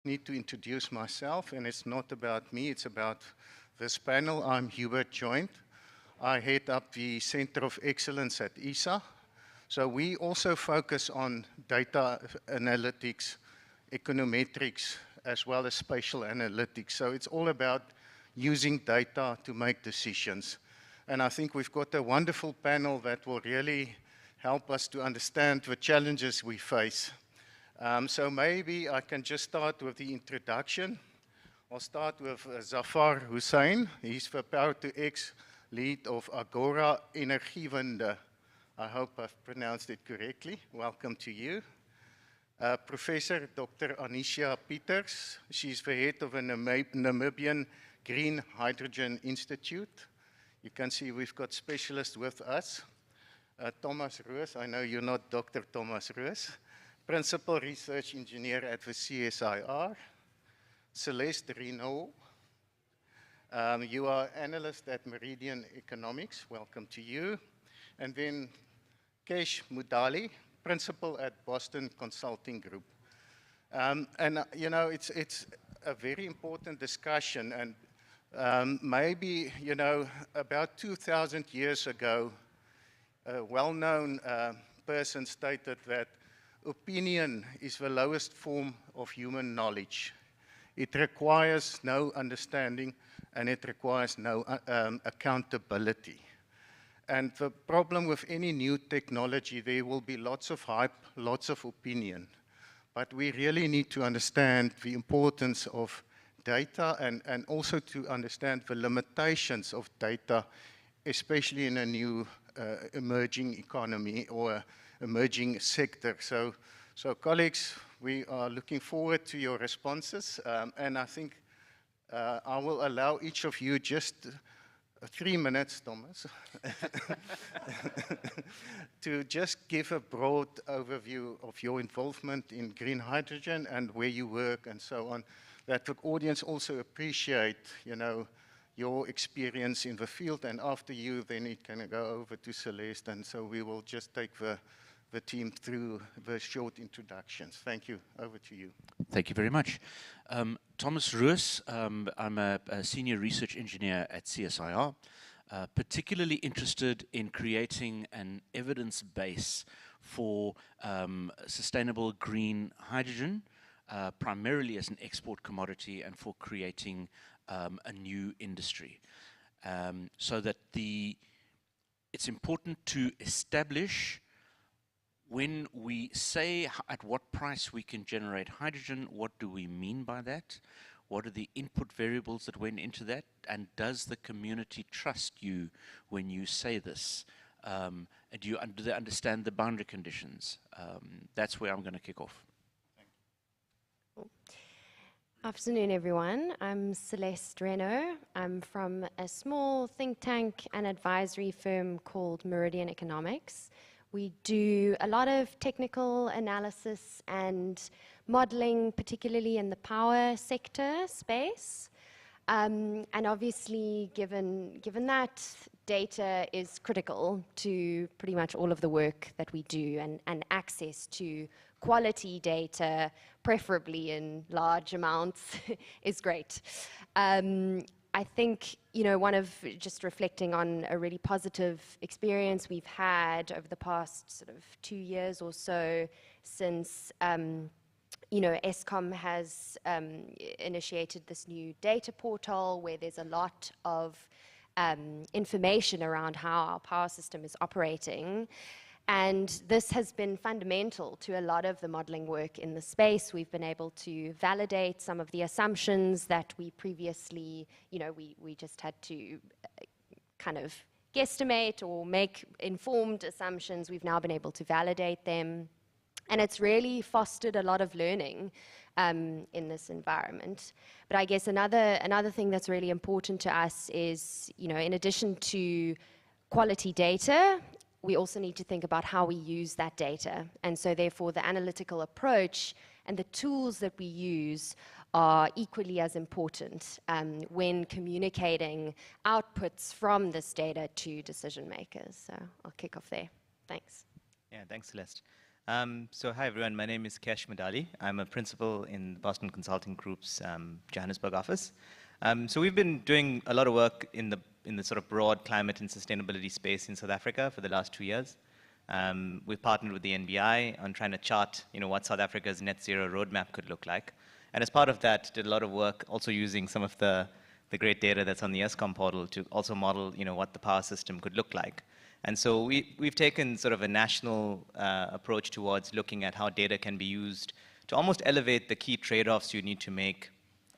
need to introduce myself, and it's not about me, it's about this panel. I'm Hubert Joint. I head up the Center of Excellence at ESA. So we also focus on data analytics, econometrics, as well as spatial analytics. So it's all about using data to make decisions. And I think we've got a wonderful panel that will really help us to understand the challenges we face. So maybe I can just start with the introduction. I'll start with Zafar Hussain. He's the Power2X lead of Agora Energiewende. I hope I've pronounced it correctly. Welcome to you. Professor Dr. Anisha Pieters. She's the head of the Namibian Green Hydrogen Institute. You can see we've got specialists with us. Thomas Roos, I know you're not Dr. Thomas Roos. Principal Research Engineer at the CSIR. Celeste Renault. You are analyst at Meridian Economics. Welcome to you. And then Kesh Mudali, principal at Boston Consulting Group. You know, it's a very important discussion, and maybe, you know, about 2,000 years ago, a well-known person stated that opinion is the lowest form of human knowledge. It requires no understanding, and it requires no accountability. And the problem with any new technology, there will be lots of hype, lots of opinion. But we really need to understand the importance of data and also to understand the limitations of data, especially in a new emerging economy or emerging sector. So colleagues, we are looking forward to your responses. And I think I will allow each of you just 3 minutes, Thomas, to just give a broad overview of your involvement in green hydrogen and where you work and so on, that the audience also appreciate, you know, your experience in the field. And after you, then it can go over to Celeste, and so we will just take the team through the short introductions. Thank you. Over to you. Thank you very much. Thomas Roos, I'm a senior research engineer at CSIR, particularly interested in creating an evidence base for sustainable green hydrogen, primarily as an export commodity and for creating a new industry. So that it's important to establish, when we say at what price we can generate hydrogen, what do we mean by that? What are the input variables that went into that? And does the community trust you when you say this? And do they understand the boundary conditions? That's where I'm going to kick off. Thank you. Afternoon, everyone. I'm Celeste Renault. I'm from a small think tank and advisory firm called Meridian Economics. We do a lot of technical analysis and modeling, particularly in the power sector space. And obviously, given that, data is critical to pretty much all of the work that we do, and access to quality data, preferably in large amounts, is great. I think, you know, just reflecting on a really positive experience we've had over the past sort of 2 years or so since, you know, Eskom has initiated this new data portal where there's a lot of information around how our power system is operating. And this has been fundamental to a lot of the modeling work in the space. We've been able to validate some of the assumptions that we previously, you know, we just had to kind of guesstimate or make informed assumptions. We've now been able to validate them. And it's really fostered a lot of learning in this environment. But I guess another thing that's really important to us is, you know, in addition to quality data, we also need to think about how we use that data. And so therefore the analytical approach and the tools that we use are equally as important when communicating outputs from this data to decision makers. So I'll kick off there. Thanks. Yeah, thanks, Celeste. So hi everyone, my name is Kesh Madali. I'm a principal in Boston Consulting Group's Johannesburg office. So we've been doing a lot of work in the sort of broad climate and sustainability space in South Africa for the last 2 years. We've partnered with the NBI on trying to chart, what South Africa's net zero roadmap could look like. And as part of that, did a lot of work also using some of the great data that's on the ESCOM portal to also model, what the power system could look like. And so we've taken sort of a national approach towards looking at how data can be used to almost elevate the key trade-offs you need to make,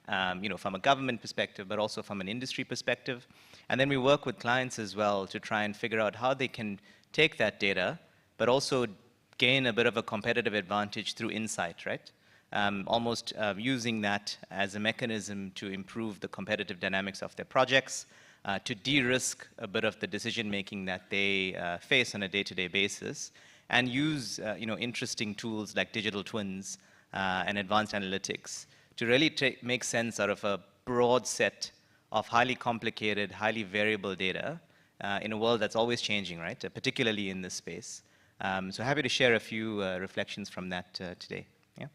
from a government perspective, but also from an industry perspective. And then we work with clients as well to try and figure out how they can take that data, but also gain a bit of a competitive advantage through insight, right? Almost using that as a mechanism to improve the competitive dynamics of their projects, to de-risk a bit of the decision-making that they face on a day-to-day basis, and use interesting tools like digital twins and advanced analytics to really make sense out of a broad set of highly complicated, highly variable data in a world that's always changing, right? Particularly in this space. So happy to share a few reflections from that today. Yeah.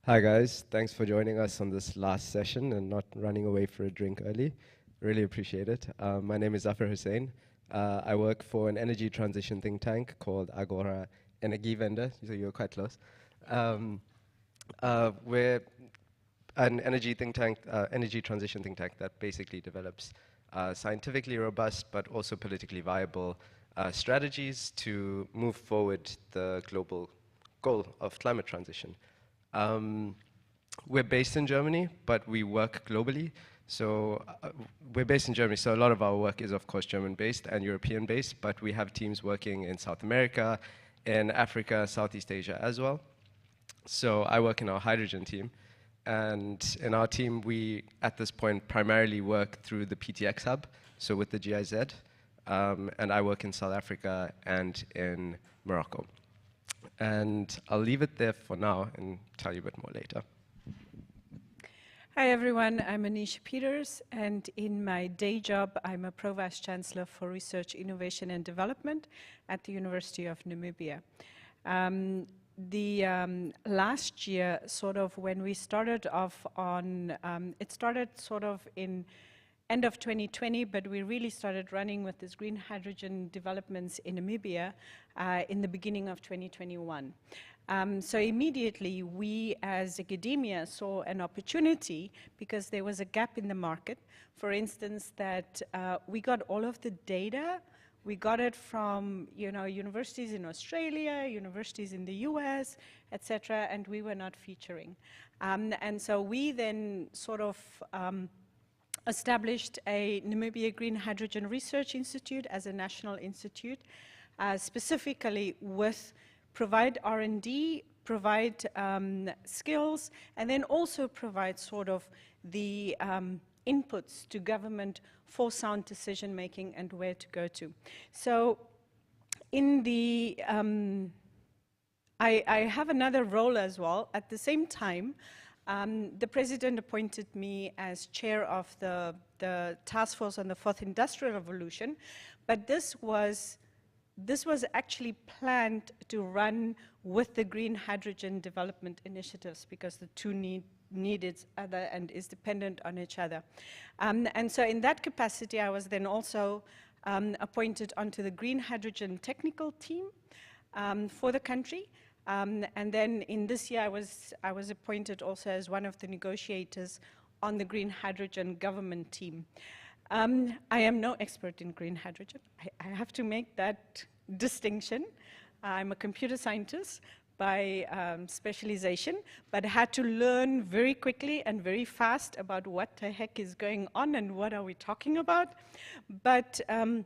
Hi guys, thanks for joining us on this last session and not running away for a drink early. Really appreciate it. My name is Zafar Hussain. I work for an energy transition think tank called Agora Energiewende, so you're quite close. We're an energy transition think tank that basically develops scientifically robust but also politically viable strategies to move forward the global goal of climate transition. We're based in Germany, but we work globally. So we're based in Germany, so a lot of our work is of course German-based and European-based, but we have teams working in South America, in Africa, Southeast Asia as well. So I work in our hydrogen team, and in our team we, at this point, primarily work through the PTX hub, so with the GIZ, and I work in South Africa and in Morocco. And I'll leave it there for now and tell you a bit more later. Hi everyone, I'm Anisha Peters, and in my day job I'm a Pro-Vice Chancellor for Research, Innovation and Development at the University of Namibia. Last year, sort of when we started off on, it started sort of in end of 2020, but we really started running with this green hydrogen developments in Namibia in the beginning of 2021. So immediately we as academia saw an opportunity because there was a gap in the market. For instance, that we got all of the data. We got it from universities in Australia, universities in the US, etc., and we were not featuring. And so we then sort of established a Namibia Green Hydrogen Research Institute as a national institute, specifically with provide R&D, provide skills, and then also provide sort of the inputs to government for sound decision making and where to go to. So in the, I have another role as well. At the same time, the president appointed me as chair of the task force on the fourth industrial revolution, but this was actually planned to run with the green hydrogen development initiatives because the two need each other and is dependent on each other. And so in that capacity, I was then also appointed onto the green hydrogen technical team for the country. And then in this year, I was appointed also as one of the negotiators on the green hydrogen government team. I am no expert in green hydrogen. I have to make that distinction. I'm a computer scientist by specialization, but I had to learn very quickly and very fast about what the heck is going on and what are we talking about. But in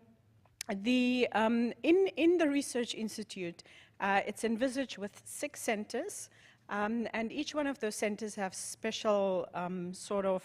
the Research Institute, it's envisaged with 6 centers, and each one of those centers have special sort of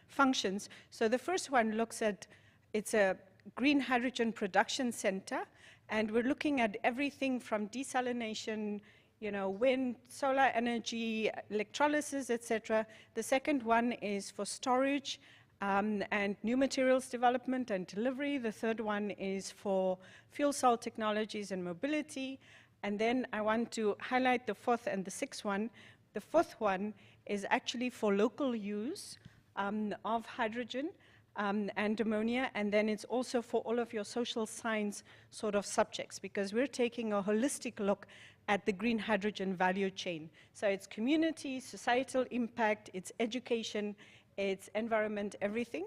functions. So the first one looks at, it's a green hydrogen production center, and we're looking at everything from desalination, wind, solar energy, electrolysis, etc. The second one is for storage and new materials development and delivery. The third one is for fuel cell technologies and mobility. And then I want to highlight the fourth and the sixth one. The fourth one is actually for local use of hydrogen and ammonia, and then it's also for all of your social science sort of subjects, because we're taking a holistic look at the green hydrogen value chain. So it's community, societal impact, it's education, it's environment, everything.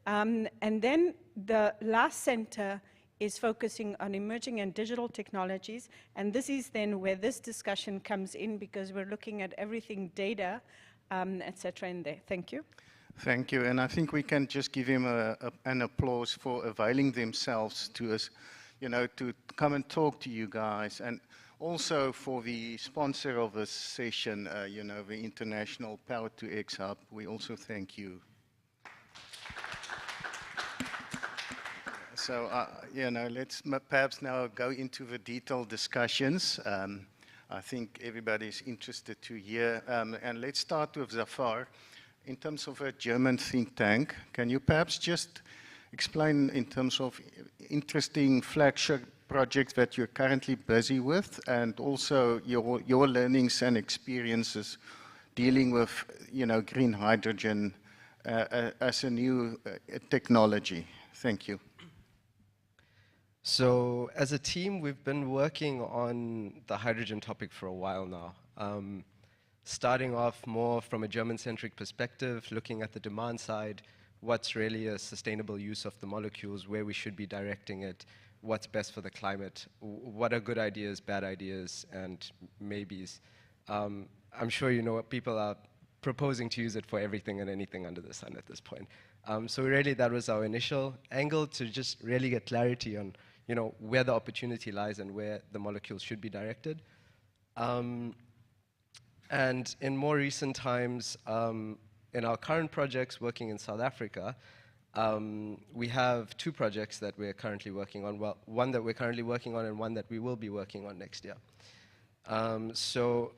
And then the last center is focusing on emerging and digital technologies, and this is then where this discussion comes in, because we're looking at everything data, et cetera, in there. Thank you. Thank you, and I think we can just give him an applause for availing themselves to us, you know, to come and talk to you guys, and also for the sponsor of this session, you know, the International Power to X Hub. We also thank you. So, you know, let's perhaps now go into the detailed discussions. I think everybody's interested to hear, and let's start with Zafar. In terms of a German think tank, can you perhaps just explain in terms of interesting flagship projects that you're currently busy with, and also your learnings and experiences dealing with, you know, green hydrogen as a new technology? Thank you. So as a team, we've been working on the hydrogen topic for a while now. Starting off more from a German-centric perspective, looking at the demand side, what's really a sustainable use of the molecules, where we should be directing it, what's best for the climate, what are good ideas, bad ideas, and maybes. I'm sure you know what people are proposing to use it for everything and anything under the sun at this point. So really that was our initial angle, to just really get clarity on, you know, where the opportunity lies and where the molecules should be directed. And in more recent times, in our current projects working in South Africa, we have two projects that we're currently working on. Well, one that we're currently working on and one that we will be working on next year. So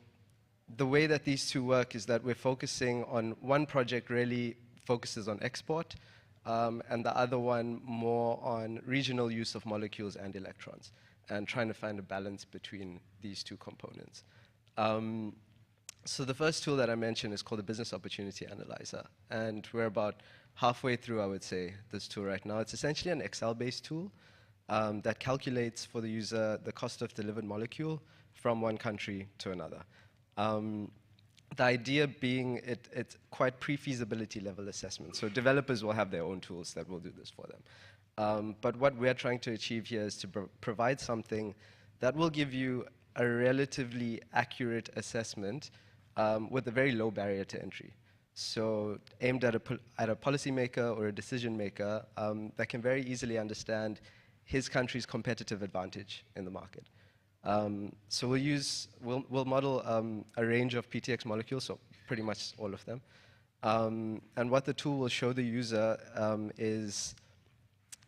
the way that these two work is that we're focusing on one project really focuses on export, and the other one more on regional use of molecules and electrons, and trying to find a balance between these two components. So the first tool that I mentioned is called the Business Opportunity Analyzer, and we're about halfway through, I would say, this tool right now. It's essentially an Excel-based tool that calculates for the user the cost of delivered molecule from one country to another. The idea being it's quite pre-feasibility level assessment, so developers will have their own tools that will do this for them. But what we're trying to achieve here is to provide something that will give you a relatively accurate assessment with a very low barrier to entry. So aimed at a policymaker or a decision maker that can very easily understand his country's competitive advantage in the market. So we'll model a range of PTX molecules, so pretty much all of them. And what the tool will show the user is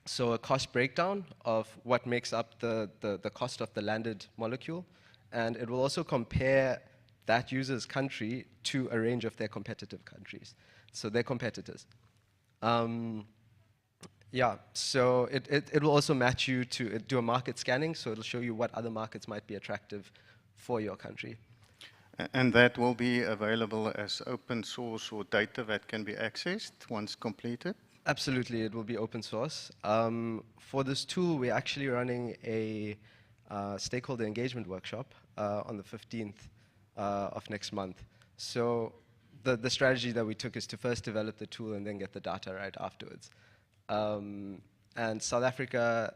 so a cost breakdown of what makes up the cost of the landed molecule, and it will also compare that user's country to a range of their competitive countries, so their competitors. Yeah, so it will also match you to do a market scanning, so it'll show you what other markets might be attractive for your country. And that will be available as open source or data that can be accessed once completed? Absolutely, it will be open source. For this tool, we're actually running a stakeholder engagement workshop on the 15th of next month. So the strategy that we took is to first develop the tool and then get the data right afterwards. And South Africa,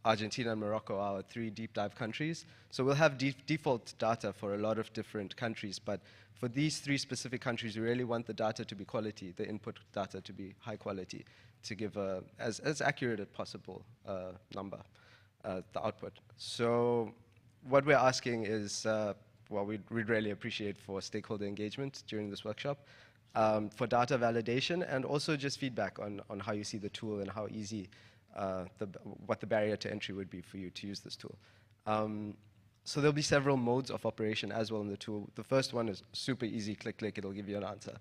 Argentina, and Morocco are our three deep dive countries. So we'll have default data for a lot of different countries, but for these three specific countries, we really want the data to be quality, the input data to be high quality, to give as accurate as possible number, the output. So what we're asking is, well, we'd really appreciate for stakeholder engagement during this workshop, for data validation, and also just feedback on how you see the tool and how easy, what the barrier to entry would be for you to use this tool. So there'll be several modes of operation as well in the tool. The first one is super easy, click, click, it'll give you an answer.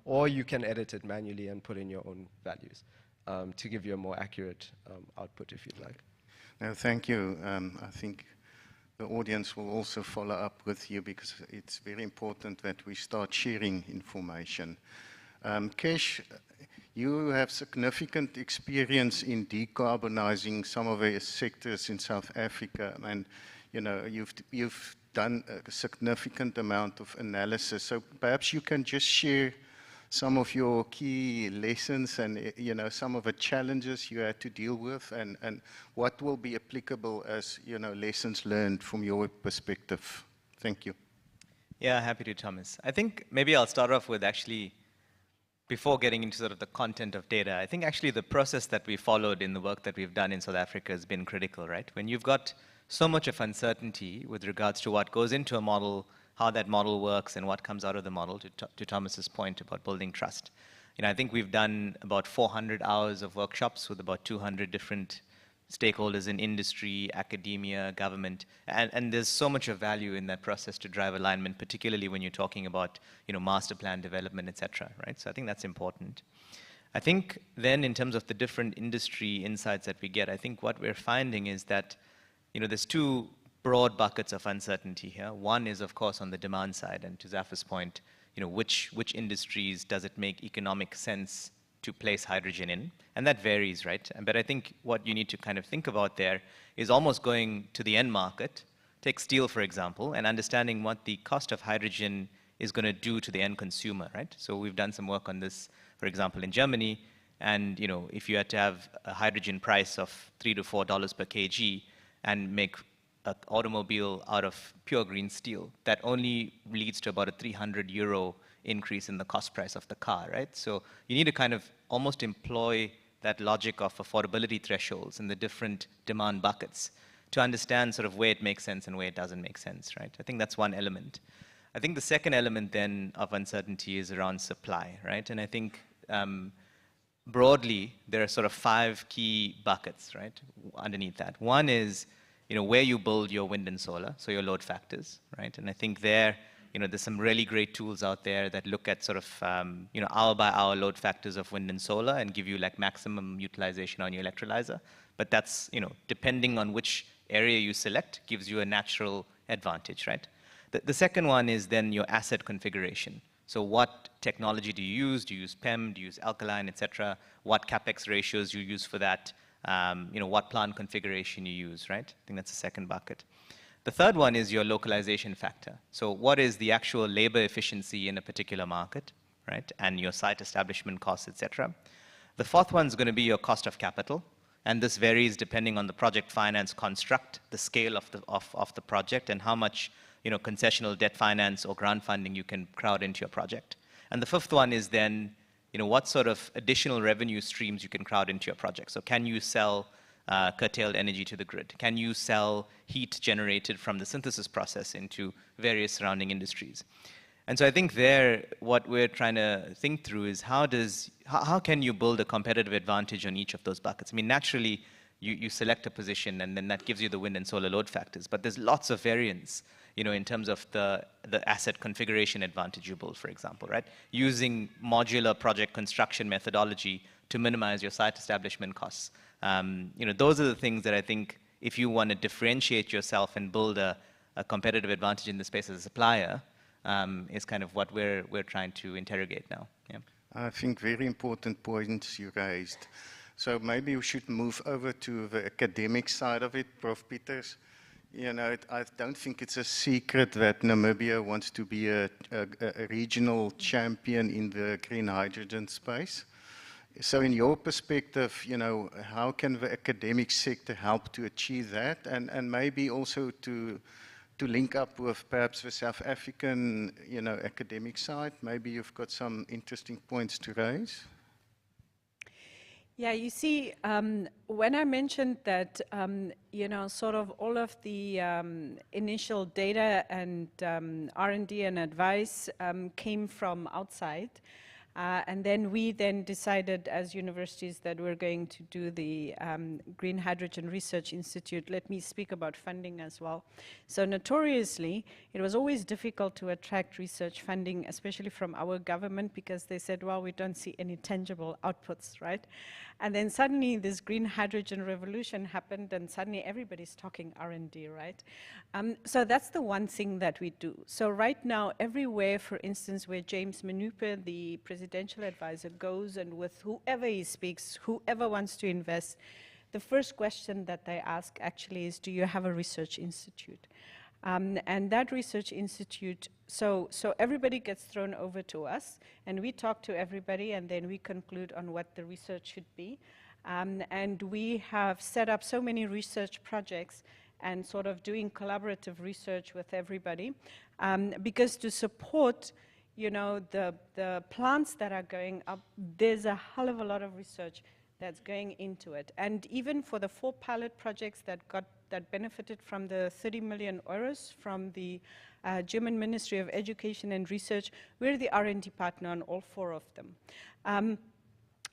Or you can edit it manually and put in your own values to give you a more accurate output if you'd like. No, thank you. I think the audience will also follow up with you because it's very important that we start sharing information. Kesh, you have significant experience in decarbonizing some of the sectors in South Africa, and you've done a significant amount of analysis. So perhaps you can just share some of your key lessons and some of the challenges you had to deal with, and what will be applicable as lessons learned from your perspective. Thank you. Yeah, happy to, Thomas. I think maybe I'll start off with actually, before getting into sort of the content of data, I think actually the process that we followed in the work that we've done in South Africa has been critical, right? When you've got so much of uncertainty with regards to what goes into a model, how that model works, and what comes out of the model, to Thomas's point about building trust. I think we've done about 400 hours of workshops with about 200 different stakeholders in industry, academia, government, and there's so much of value in that process to drive alignment, particularly when you're talking about master plan development, etc. Right? So I think that's important. I think then in terms of the different industry insights that we get, I think what we're finding is that there's two broad buckets of uncertainty here. One is, of course, on the demand side, and to Zafir's point, which industries does it make economic sense to place hydrogen in? And that varies, right? But I think what you need to kind of think about there is almost going to the end market, take steel, for example, and understanding what the cost of hydrogen is going to do to the end consumer, right? So we've done some work on this, for example, in Germany, and if you had to have a hydrogen price of $3 to $4 per kg and make an automobile out of pure green steel, that only leads to about a €300 increase in the cost price of the car, right? So you need to kind of almost employ that logic of affordability thresholds in the different demand buckets to understand sort of where it makes sense and where it doesn't make sense, right? I think that's one element. I think the second element then of uncertainty is around supply, right? And I think broadly, there are sort of 5 key buckets, right, underneath that. One is where you build your wind and solar, so your load factors, right? And I think there, there's some really great tools out there that look at sort of, hour by hour load factors of wind and solar and give you like maximum utilization on your electrolyzer. But that's, depending on which area you select, gives you a natural advantage, right? The second one is then your asset configuration. So what technology do you use? Do you use PEM? Do you use alkaline, et cetera? What CapEx ratios you use for that? What plant configuration you use, right? I think that's the second bucket. The third one is your localization factor. So what is the actual labor efficiency in a particular market, right? And your site establishment costs, et cetera. The fourth one is going to be your cost of capital. And this varies depending on the project finance construct, the scale of the project, and how much concessional debt finance or grant funding you can crowd into your project. And the fifth one is then what sort of additional revenue streams you can crowd into your project. So can you sell curtailed energy to the grid? Can you sell heat generated from the synthesis process into various surrounding industries? And so I think there, what we're trying to think through is how can you build a competitive advantage on each of those buckets? I mean, naturally, you select a position, and then that gives you the wind and solar load factors. But there's lots of variance in terms of the asset configuration advantage you build, for example, right? Using modular project construction methodology to minimize your site establishment costs. Those are the things that I think if you want to differentiate yourself and build a competitive advantage in the space as a supplier, is kind of what we're trying to interrogate now. Yeah. I think very important points you raised. So maybe we should move over to the academic side of it, Prof. Peters. I don't think it's a secret that Namibia wants to be a regional champion in the green hydrogen space. So in your perspective, how can the academic sector help to achieve that? And maybe also to link up with perhaps the South African, academic side. Maybe you've got some interesting points to raise. Yeah, you see, when I mentioned that, sort of all of the initial data and R&D and advice came from outside, And then we then decided as universities that we're going to do the Green Hydrogen Research Institute. Let me speak about funding as well. So notoriously, it was always difficult to attract research funding, especially from our government, because they said, well, we don't see any tangible outputs, right? And then suddenly this green hydrogen revolution happened, and suddenly everybody's talking R&D, right? So that's the one thing that we do. So right now, everywhere, for instance, where James Manupe, the presidential advisor, goes and with whoever he speaks, whoever wants to invest, the first question that they ask actually is, do you have a research institute? And that research institute, so everybody gets thrown over to us, and we talk to everybody, and then we conclude on what the research should be. And we have set up so many research projects and sort of doing collaborative research with everybody, because to support, you know, the plants that are going up, there's a hell of a lot of research that's going into it. And even for the 4 pilot projects that benefited from the 30 million euros from the German Ministry of Education and Research, we're the R&D partner on all 4 of them.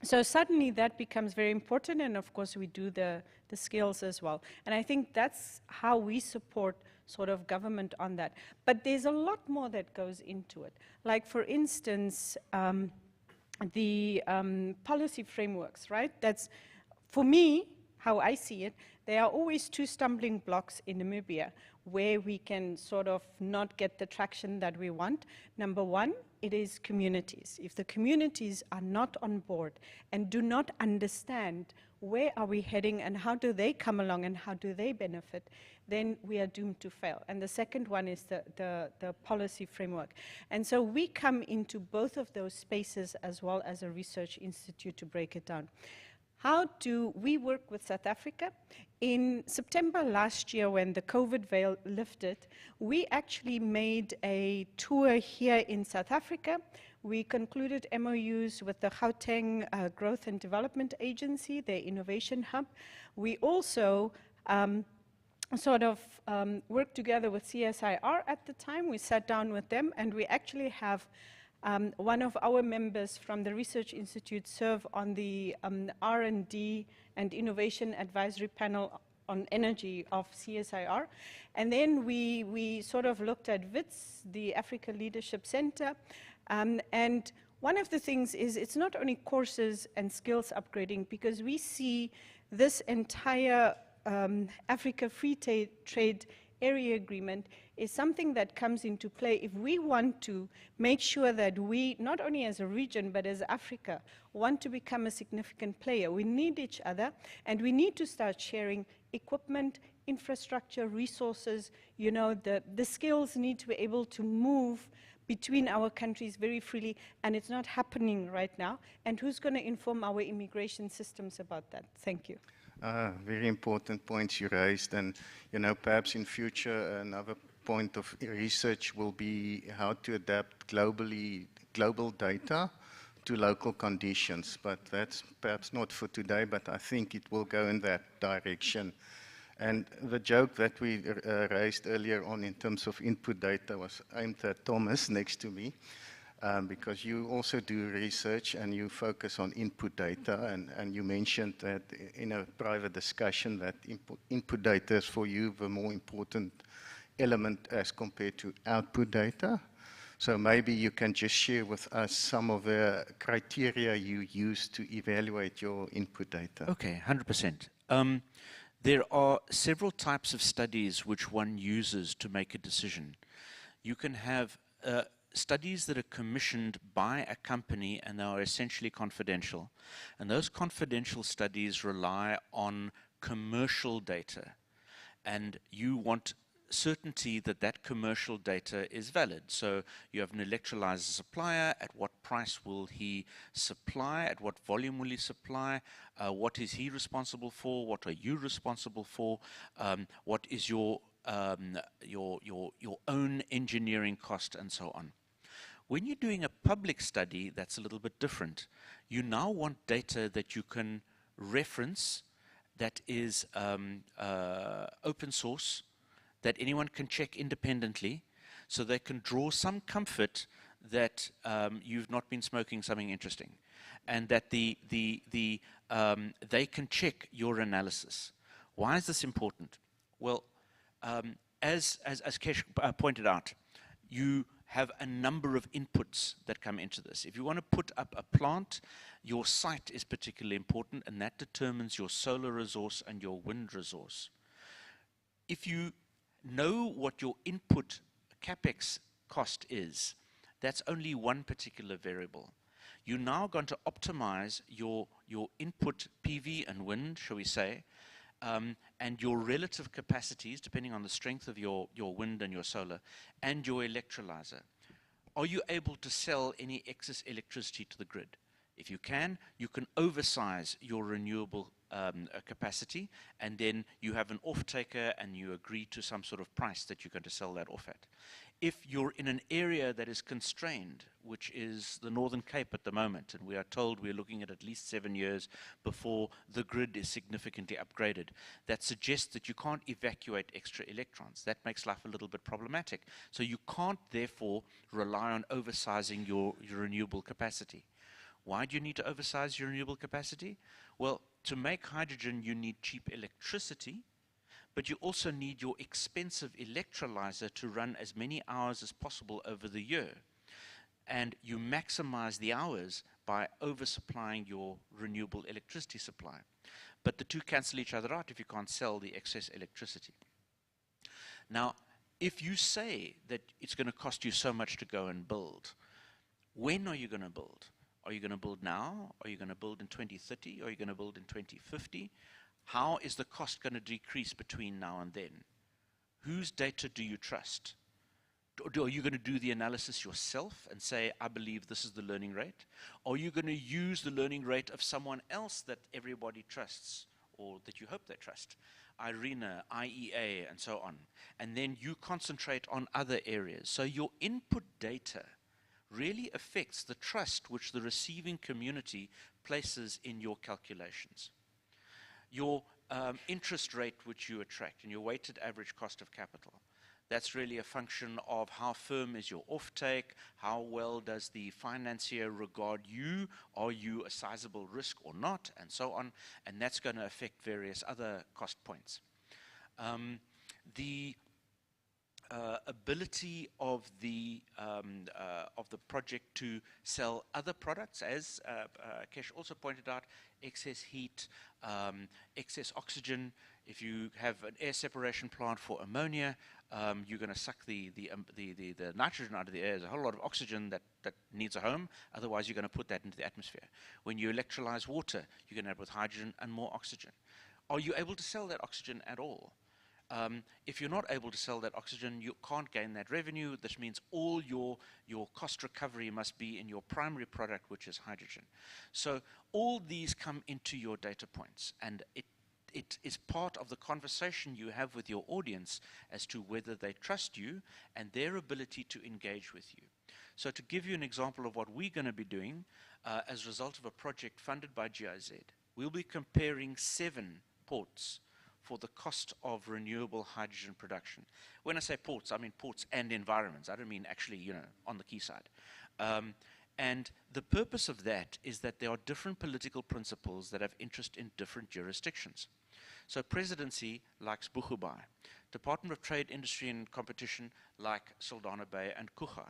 So suddenly that becomes very important, and of course we do the skills as well. And I think that's how we support sort of government on that. But there's a lot more that goes into it. Like for instance, the policy frameworks, right? That's, for me, how I see it, there are always 2 stumbling blocks in Namibia where we can sort of not get the traction that we want. Number 1, it is communities. If the communities are not on board and do not understand where are we heading and how do they come along and how do they benefit, then we are doomed to fail. And the second one is the policy framework. And so we come into both of those spaces as well as a research institute to break it down. How do we work with South Africa? In September last year, when the COVID veil lifted, we actually made a tour here in South Africa. We concluded MOUs with the Gauteng Growth and Development Agency, their innovation hub. We also worked together with CSIR at the time. We sat down with them, and we actually have one of our members from the Research Institute serve on the R&D and Innovation Advisory Panel on Energy of CSIR. And then we sort of looked at WITS, the Africa Leadership Center. And one of the things is it's not only courses and skills upgrading, because we see this entire Africa Free Trade Area Agreement is something that comes into play if we want to make sure that we, not only as a region, but as Africa, want to become a significant player. We need each other, and we need to start sharing equipment, infrastructure, resources. You know, the skills need to be able to move between our countries very freely, and it's not happening right now. And who's going to inform our immigration systems about that? Thank you. Very important points you raised, and you know, perhaps in future another point of research will be how to adapt global data to local conditions, but that's perhaps not for today, but I think it will go in that direction. And the joke that we raised earlier on in terms of input data was aimed at Thomas next to me. Because you also do research and you focus on input data, and you mentioned that in a private discussion that input data is for you the more important element as compared to output data. So maybe you can just share with us some of the criteria you use to evaluate your input data. Okay, 100%. There are several types of studies which one uses to make a decision. You can have studies that are commissioned by a company and they are essentially confidential. And those confidential studies rely on commercial data. And you want certainty that that commercial data is valid. So you have an electrolyzer supplier. At what price will he supply? At what volume will he supply? What is he responsible for? What are you responsible for? What is your own engineering cost, and so on. When you're doing a public study, that's a little bit different. You now want data that you can reference, that is open source, that anyone can check independently, so they can draw some comfort that you've not been smoking something interesting, and that they can check your analysis. Why is this important? Well, as Kesh pointed out, you have a number of inputs that come into this. If you want to put up a plant, your site is particularly important, and that determines your solar resource and your wind resource. If you know what your input capex cost is, that's only one particular variable. You're now going to optimize your input PV and wind, shall we say, and your relative capacities, depending on the strength of your wind and your solar, and your electrolyzer. Are you able to sell any excess electricity to the grid? If you can oversize your renewable capacity, and then you have an off-taker and you agree to some sort of price that you're going to sell that off at. If you're in an area that is constrained, which is the Northern Cape at the moment, and we are told we're looking at least 7 years before the grid is significantly upgraded, that suggests that you can't evacuate extra electrons. That makes life a little bit problematic. So you can't, therefore, rely on oversizing your renewable capacity. Why do you need to oversize your renewable capacity? Well, to make hydrogen, you need cheap electricity, but you also need your expensive electrolyzer to run as many hours as possible over the year. And you maximize the hours by oversupplying your renewable electricity supply. But the two cancel each other out if you can't sell the excess electricity. Now, if you say that it's going to cost you so much to go and build, when are you going to build? Are you going to build now? Are you going to build in 2030? Are you going to build in 2050? How is the cost going to decrease between now and then? Whose data do you trust? Are you going to do the analysis yourself and say, I believe this is the learning rate? Or are you going to use the learning rate of someone else that everybody trusts, or that you hope they trust? IRENA, IEA, and so on. And then you concentrate on other areas. So your input data really affects the trust which the receiving community places in your calculations. Your interest rate which you attract and your weighted average cost of capital, that's really a function of how firm is your offtake, how well does the financier regard you, are you a sizable risk or not, and so on, and that's going to affect various other cost points. The ability of the project to sell other products, as Kesh also pointed out, excess heat, excess oxygen. If you have an air separation plant for ammonia, you're going to suck the nitrogen out of the air. There's a whole lot of oxygen that needs a home. Otherwise, you're going to put that into the atmosphere. When you electrolyze water, you're going to have with hydrogen and more oxygen. Are you able to sell that oxygen at all? If you're not able to sell that oxygen, you can't gain that revenue. This means all your cost recovery must be in your primary product, which is hydrogen. So all these come into your data points, and it is part of the conversation you have with your audience as to whether they trust you and their ability to engage with you. So to give you an example of what we're going to be doing as a result of a project funded by GIZ, we'll be comparing 7 ports for the cost of renewable hydrogen production. When I say ports, I mean ports and environments. I don't mean actually, on the quayside. And the purpose of that is that there are different political principles that have interest in different jurisdictions. So presidency likes Boegoebaai. Department of Trade, Industry and Competition like Saldanha Bay and Coega.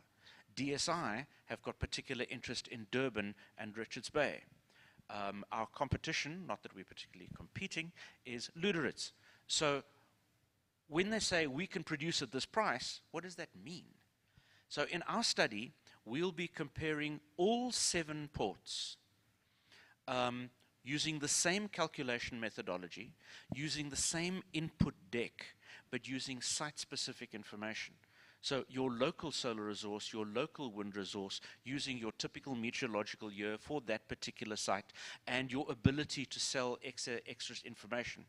DSI have got particular interest in Durban and Richards Bay. Our competition, not that we're particularly competing, is Luderitz. So when they say we can produce at this price, what does that mean? So in our study, we'll be comparing all 7 ports using the same calculation methodology, using the same input deck, but using site-specific information. So your local solar resource, your local wind resource, using your typical meteorological year for that particular site, and your ability to sell extra information.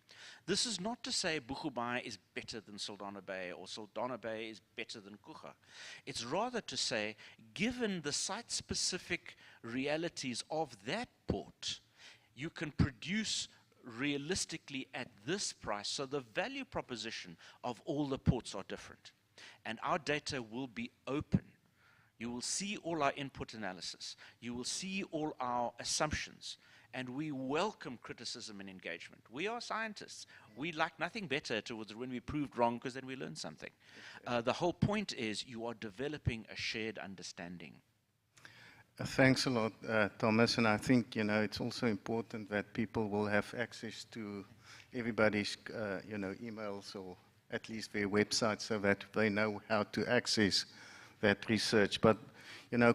This is not to say Boegoebaai is better than Saldanha Bay or Saldanha Bay is better than Coega. It's rather to say, given the site-specific realities of that port, you can produce realistically at this price. So the value proposition of all the ports are different. And our data will be open. You will see all our input analysis. You will see all our assumptions. And we welcome criticism and engagement. We are scientists. We like nothing better towards when we proved wrong, because then we learn something. The whole point is you are developing a shared understanding. Thanks a lot, Thomas. And I think, it's also important that people will have access to everybody's, emails or at least their website, so that they know how to access that research. But,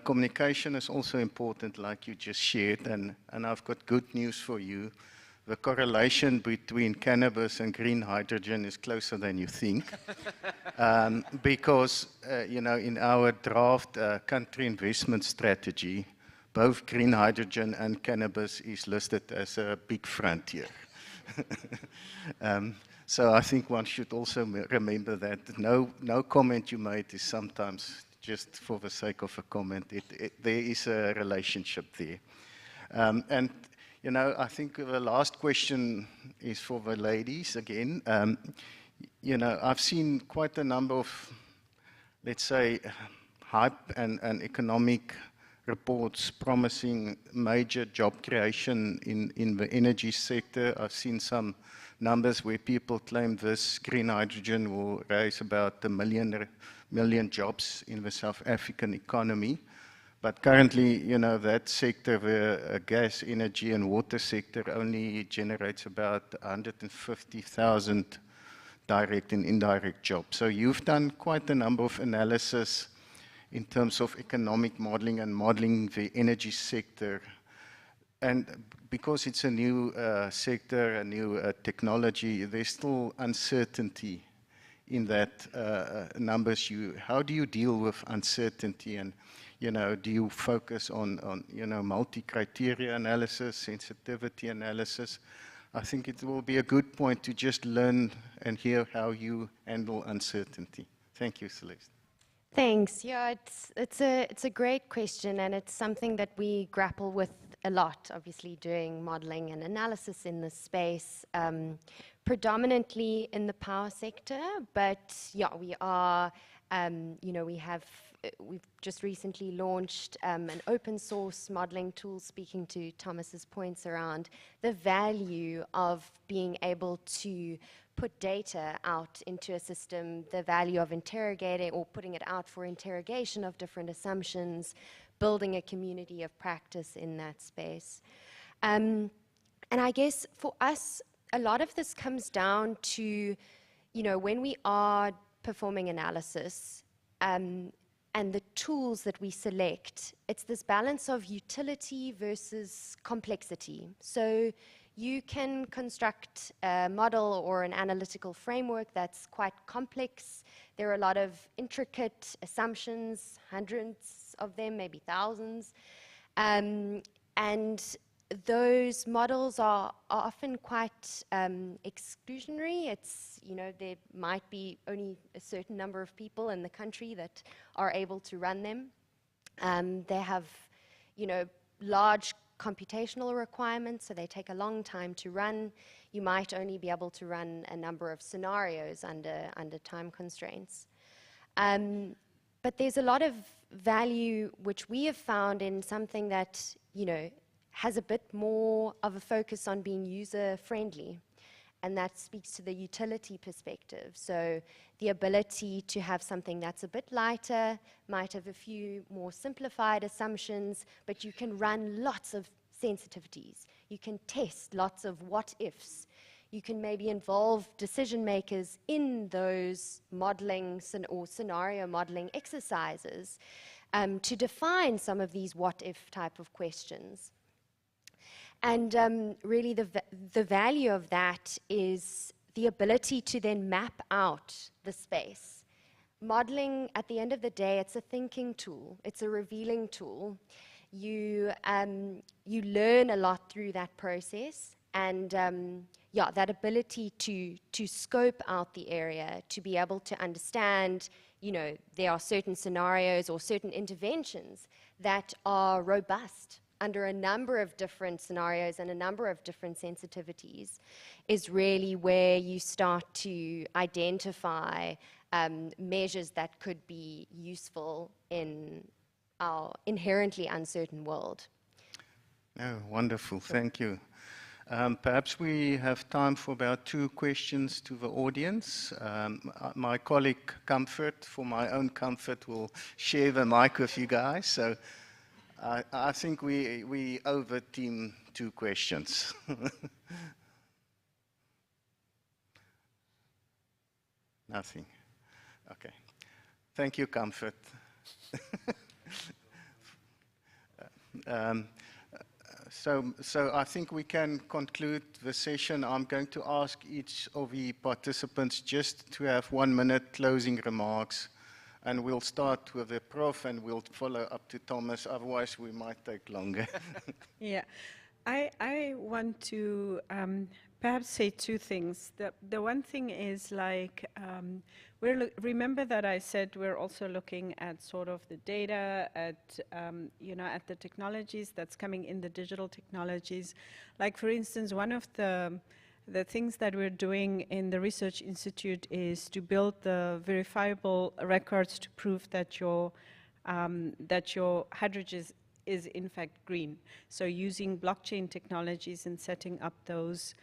communication is also important, like you just shared. And I've got good news for you. The correlation between cannabis and green hydrogen is closer than you think. Because, in our draft country investment strategy, both green hydrogen and cannabis is listed as a big frontier. So I think one should also remember that no comment you made is sometimes just for the sake of a comment. There is a relationship there. And I think the last question is for the ladies again. I've seen quite a number of, let's say, hype and economic reports promising major job creation in the energy sector. I've seen some numbers where people claim this green hydrogen will raise about 1 million jobs in the South African economy. But currently, that sector, the gas, energy, and water sector, only generates about 150,000 direct and indirect jobs. So you've done quite a number of analysis in terms of economic modeling and modeling the energy sector. And because it's a new sector, a new technology, there's still uncertainty in that numbers. How do you deal with uncertainty? And do you focus on multi-criteria analysis, sensitivity analysis? I think it will be a good point to just learn and hear how you handle uncertainty. Thank you, Celeste. Thanks. Yeah, it's a great question, and it's something that we grapple with a lot, obviously doing modeling and analysis in this space, predominantly in the power sector. But yeah, we are, we've just recently launched an open source modeling tool, speaking to Thomas's points around the value of being able to put data out into a system, the value of interrogating or putting it out for interrogation of different assumptions, building a community of practice in that space. And I guess for us, a lot of this comes down to, when we are performing analysis, and the tools that we select, it's this balance of utility versus complexity. So you can construct a model or an analytical framework that's quite complex. There are a lot of intricate assumptions, hundreds of them, maybe thousands. And those models are often quite exclusionary. It's, there might be only a certain number of people in the country that are able to run them. They have, large computational requirements, so they take a long time to run. You might only be able to run a number of scenarios under time constraints. But there's a lot of value which we have found in something that, has a bit more of a focus on being user-friendly, and that speaks to the utility perspective. So the ability to have something that's a bit lighter, might have a few more simplified assumptions, but you can run lots of sensitivities. You can test lots of what-ifs. You can maybe involve decision makers in those modeling or scenario modeling exercises to define some of these what-if type of questions. And really the value of that is the ability to then map out the space. Modeling, at the end of the day, it's a thinking tool. It's a revealing tool. You learn a lot through that process. And that ability to scope out the area, to be able to understand, there are certain scenarios or certain interventions that are robust under a number of different scenarios and a number of different sensitivities, is really where you start to identify measures that could be useful in our inherently uncertain world. Oh, wonderful. Thank you. Perhaps we have time for about 2 questions to the audience. My colleague Comfort, for my own comfort, will share the mic with you guys. So I think we over team 2 questions. Nothing. Okay. Thank you, Comfort. So I think we can conclude the session. I'm going to ask each of the participants just to have 1 minute closing remarks, and we'll start with the prof and we'll follow up to Thomas, otherwise we might take longer. Yeah, I want to perhaps say 2 things. The one thing is like, remember that I said we're also looking at sort of the data, at at the technologies that's coming in, the digital technologies. Like for instance, one of the things that we're doing in the Research Institute is to build the verifiable records to prove that your hydrogen is in fact green. So using blockchain technologies and setting up those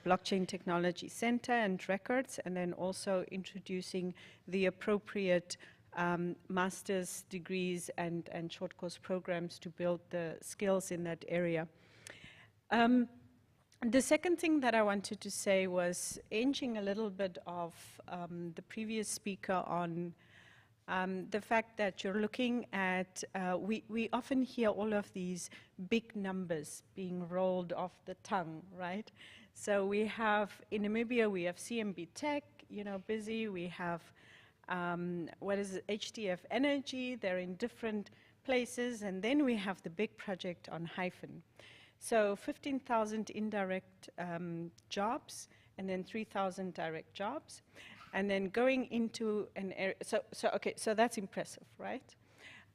blockchain technology center and records, and then also introducing the appropriate master's degrees and short course programs to build the skills in that area. The second thing that I wanted to say was hinging a little bit of the previous speaker on the fact that you're looking at, we often hear all of these big numbers being rolled off the tongue, right? So we have, in Namibia, we have CMB Tech, busy. We have, HTF Energy. They're in different places. And then we have the big project on Hyphen. So 15,000 indirect jobs, and then 3,000 direct jobs. And then going into an area, so that's impressive, right?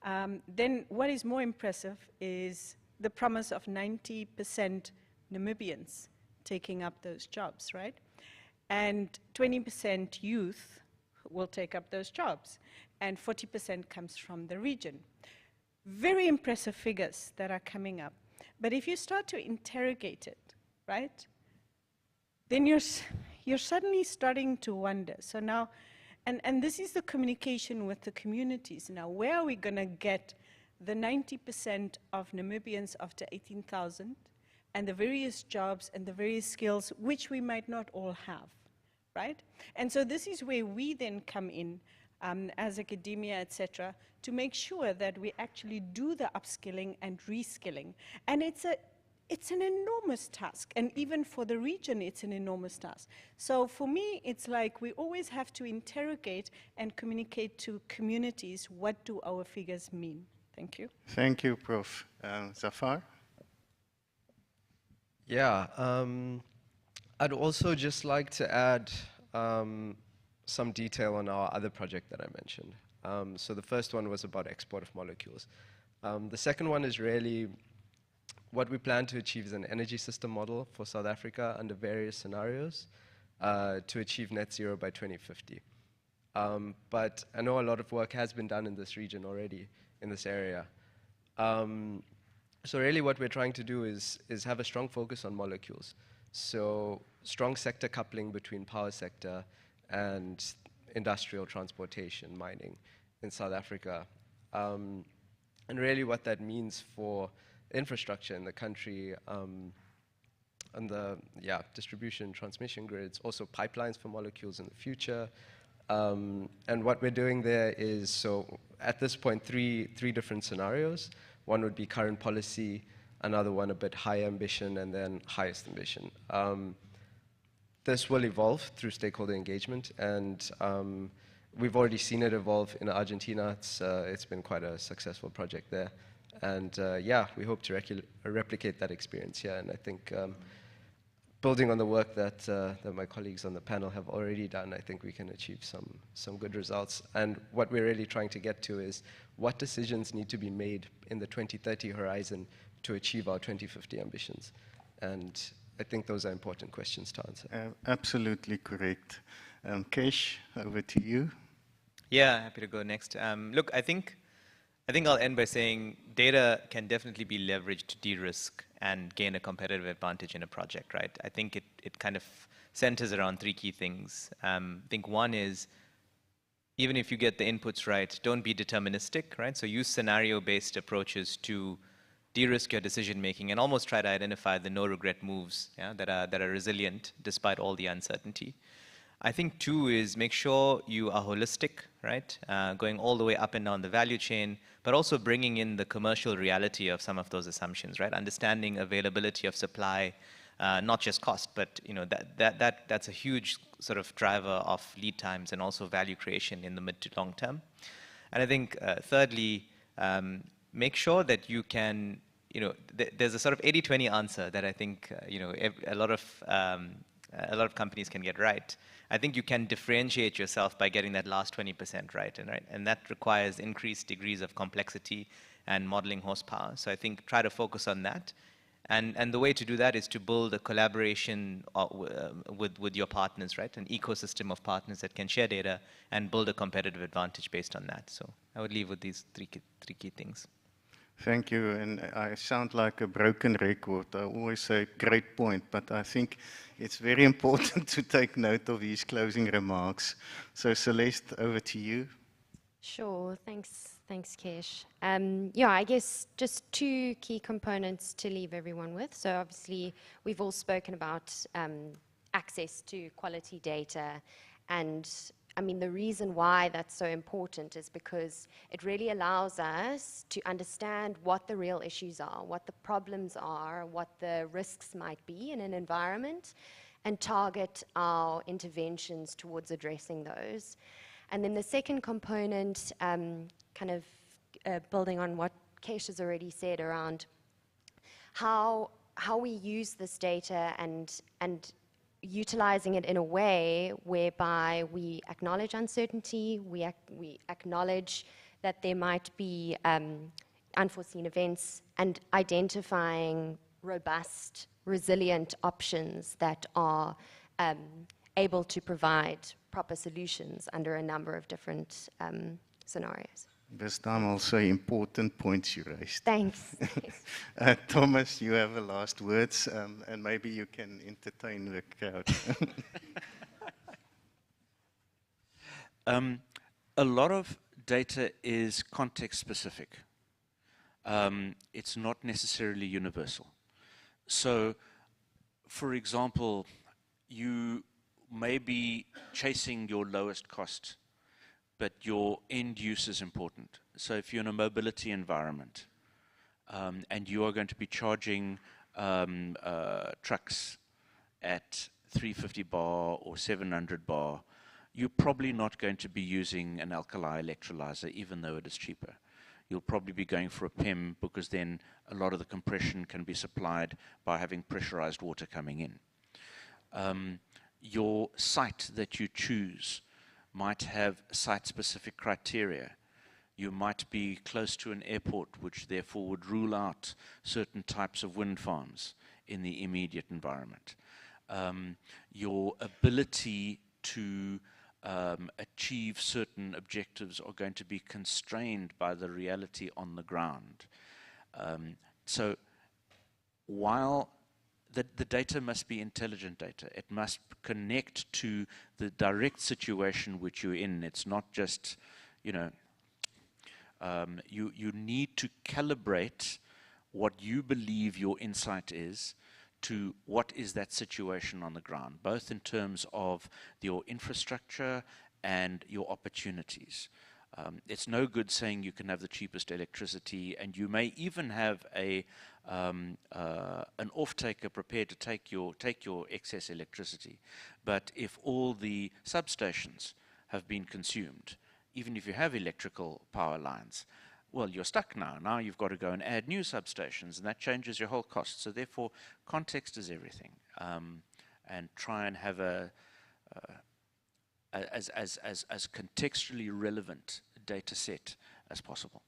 Then what is more impressive is the promise of 90% Namibians taking up those jobs, right? And 20% youth will take up those jobs, and 40% comes from the region. Very impressive figures that are coming up. But if you start to interrogate it, right, then you're suddenly starting to wonder. So now, and this is the communication with the communities. Now, where are we going to get the 90% of Namibians after 18,000 and the various jobs and the various skills which we might not all have, right? And so this is where we then come in as academia, etc., to make sure that we actually do the upskilling and reskilling. And it's an enormous task, and even for the region, it's an enormous task. So for me, it's like we always have to interrogate and communicate to communities, what do our figures mean? Thank you. Thank you, Prof. Zafar? Yeah, I'd also just like to add some detail on our other project that I mentioned. So the first one was about export of molecules. The second one is really what we plan to achieve is an energy system model for South Africa under various scenarios to achieve net zero by 2050. But I know a lot of work has been done in this region already, in this area. So really what we're trying to do is have a strong focus on molecules. So strong sector coupling between power sector and industrial transportation, mining in South Africa. And really what that means for infrastructure in the country, and the distribution, transmission grids, also pipelines for molecules in the future. And what we're doing there is, so at this point, three different scenarios. One would be current policy, another one a bit higher ambition, and then highest ambition. This will evolve through stakeholder engagement, and we've already seen it evolve in Argentina. It's been quite a successful project there. And we hope to replicate that experience here. And I think building on the work that my colleagues on the panel have already done, I think we can achieve some good results. And what we're really trying to get to is what decisions need to be made in the 2030 horizon to achieve our 2050 ambitions. And I think those are important questions to answer. Absolutely correct. Kesh, over to you. Yeah, happy to go next. Look, I think I think I'll end by saying data can definitely be leveraged to de-risk and gain a competitive advantage in a project, right? I think it kind of centers around three key things. I think one is, even if you get the inputs right, don't be deterministic, right? So use scenario-based approaches to de-risk your decision-making and almost try to identify the no-regret moves, yeah, that are resilient despite all the uncertainty. I think two is make sure you are holistic, right? Going all the way up and down the value chain, but also bringing in the commercial reality of some of those assumptions, right? Understanding availability of supply, not just cost, but that's a huge sort of driver of lead times and also value creation in the mid to long term. And I think thirdly, make sure that you can, there's a sort of 80-20 answer that I think a lot of companies can get right. I think you can differentiate yourself by getting that last 20% right, and that requires increased degrees of complexity and modeling horsepower. So I think try to focus on that. And the way to do that is to build a collaboration with your partners, right? An ecosystem of partners that can share data and build a competitive advantage based on that. So I would leave with these three key things. Thank you, and I sound like a broken record. I always say great point, but I think it's very important to take note of his closing remarks. So Celeste, over to you. Sure, thanks, Kesh. Yeah, I guess just two key components to leave everyone with. So obviously, we've all spoken about access to quality data, and I mean, the reason why that's so important is because it really allows us to understand what the real issues are, what the problems are, what the risks might be in an environment, and target our interventions towards addressing those. And then the second component, kind of building on what Kesh has already said around how we use this data and utilizing it in a way whereby we acknowledge uncertainty, we acknowledge that there might be unforeseen events, and identifying robust, resilient options that are able to provide proper solutions under a number of different scenarios. This time also important points you raised. Thanks. Thomas, you have the last words, and maybe you can entertain the crowd. A lot of data is context specific. It's not necessarily universal. So, for example, you may be chasing your lowest cost, but your end use is important. So if you're in a mobility environment and you are going to be charging trucks at 350 bar or 700 bar, you're probably not going to be using an alkali electrolyzer, even though it is cheaper. You'll probably be going for a PEM because then a lot of the compression can be supplied by having pressurized water coming in. Your site that you choose might have site-specific criteria. You might be close to an airport, which therefore would rule out certain types of wind farms in the immediate environment. Your ability to achieve certain objectives are going to be constrained by the reality on the ground. So while the data must be intelligent data, it must connect to the direct situation which you're in. It's not just, you need to calibrate what you believe your insight is to what is that situation on the ground, both in terms of your infrastructure and your opportunities. It's no good saying you can have the cheapest electricity, and you may even have an off-taker prepared to take your excess electricity. But if all the substations have been consumed, even if you have electrical power lines, well, you're stuck now. Now you've got to go and add new substations, and that changes your whole cost. So therefore, context is everything, and try and have as contextually relevant data set as possible.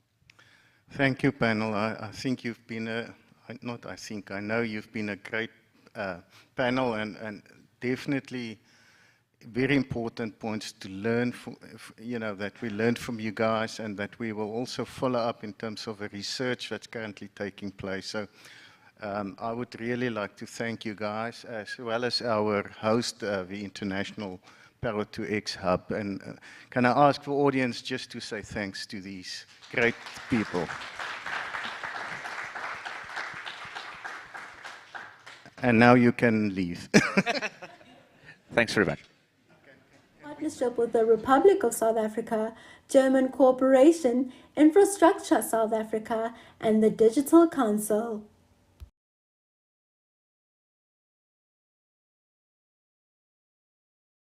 Thank you, panel. I think you've been I know you've been a great panel, and definitely very important points to learn, that we learned from you guys, and that we will also follow up in terms of the research that's currently taking place. So I would really like to thank you guys, as well as our host, the International Para2X Hub. And can I ask the audience just to say thanks to these great people? And now you can leave. Thanks very much. Partnership with the Republic of South Africa, German Corporation, Infrastructure South Africa, and the Digital Council.